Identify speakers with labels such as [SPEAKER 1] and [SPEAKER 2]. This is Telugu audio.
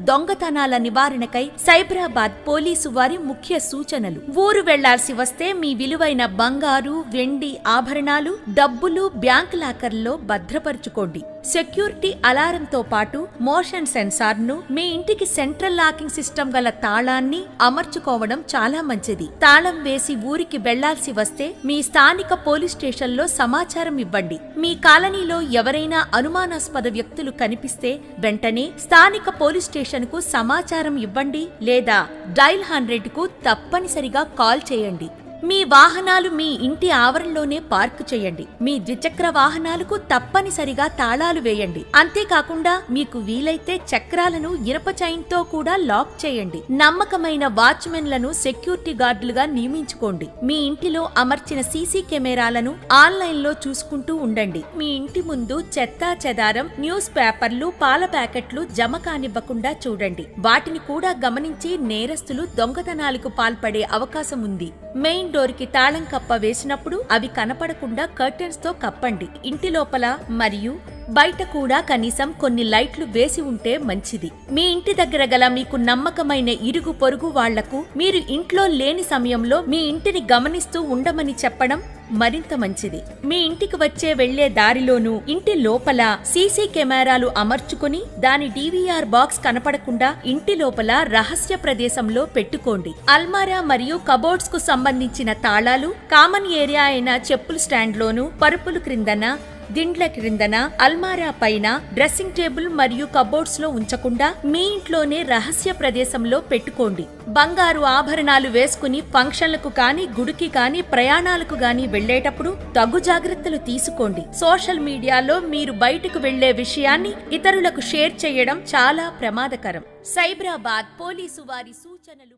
[SPEAKER 1] దొంగతనాల నివారణకై సైబరాబాద్ పోలీసు వారి ముఖ్య సూచనలు. ఊరు వెళ్లాల్సి వస్తే మీ విలువైన బంగారు, వెండి ఆభరణాలు, డబ్బులు బ్యాంక్ లాకర్లో భద్రపరుచుకోండి. సెక్యూరిటీ అలారంతో పాటు మోషన్ సెన్సార్ను, మీ ఇంటికి సెంట్రల్ లాకింగ్ సిస్టమ్ గల తాళాన్ని అమర్చుకోవడం చాలా మంచిది. తాళం వేసి ఊరికి వెళ్లాల్సి వస్తే మీ స్థానిక పోలీస్ స్టేషన్లో సమాచారం ఇవ్వండి. మీ కాలనీలో ఎవరైనా అనుమానాస్పద వ్యక్తులు కనిపిస్తే వెంటనే స్థానిక పోలీస్ స్టేషన్కు సమాచారం ఇవ్వండి లేదా డైల్ 100కు తప్పనిసరిగా కాల్ చేయండి. మీ వాహనాలు మీ ఇంటి ఆవరణలోనే పార్కు చేయండి. మీ ద్విచక్ర వాహనాలకు తప్పనిసరిగా తాళాలు వేయండి. అంతేకాకుండా మీకు వీలైతే చక్రాలను ఇనప చైన్తో కూడా లాక్ చేయండి. నమ్మకమైన వాచ్మెన్లను సెక్యూరిటీ గార్డులుగా నియమించుకోండి. మీ ఇంటిలో అమర్చిన సీసీ కెమెరాలను ఆన్లైన్లో చూసుకుంటూ ఉండండి. మీ ఇంటి ముందు చెత్తా చెదారం, న్యూస్ పేపర్లు, పాల ప్యాకెట్లు జమ కానివ్వకుండా చూడండి. వాటిని కూడా గమనించి నేరస్తులు దొంగతనాలకు పాల్పడే అవకాశం ఉంది. మెయిన్ డోర్ కి తాళం కప్ప వేసినప్పుడు అవి కనపడకుండా కర్టెన్స్ తో కప్పండి. ఇంటి లోపల మరియు బయట కూడా కనీసం కొన్ని లైట్లు వేసి ఉంటే మంచిది. మీ ఇంటి దగ్గర గల మీకు నమ్మకమైన ఇరుగు పొరుగు వాళ్లకు మీరు ఇంట్లో లేని సమయంలో మీ ఇంటిని గమనిస్తూ ఉండమని చెప్పడం మరింత మంచిది. మీ ఇంటికి వచ్చే వెళ్లే దారిలోనూ ఇంటి లోపల సీసీ కెమెరాలు అమర్చుకుని దాని DVR బాక్స్ కనపడకుండా ఇంటి లోపల రహస్య ప్రదేశంలో పెట్టుకోండి. అల్మారా మరియు కబోర్డ్స్ కు సంబంధించిన తాళాలు కామన్ ఏరియా అయిన చెప్పుల స్టాండ్ లోను, పరుపులు క్రిందన, దిండ్ల క్రిందన, అల్మారా పైన, డ్రెస్సింగ్ టేబుల్ మరియు కబోర్డ్స్ లో ఉంచకుండా మీ ఇంట్లోనే రహస్య ప్రదేశంలో పెట్టుకోండి. బంగారు ఆభరణాలు వేసుకుని ఫంక్షన్లకు కాని, గుడికి కాని, ప్రయాణాలకు గాని వెళ్లేటప్పుడు తగు జాగ్రత్తలు తీసుకోండి. సోషల్ మీడియాలో మీరు బయటకు వెళ్లే విషయాన్ని ఇతరులకు షేర్ చేయడం చాలా ప్రమాదకరం. సైబరాబాద్ పోలీసు వారి సూచనలు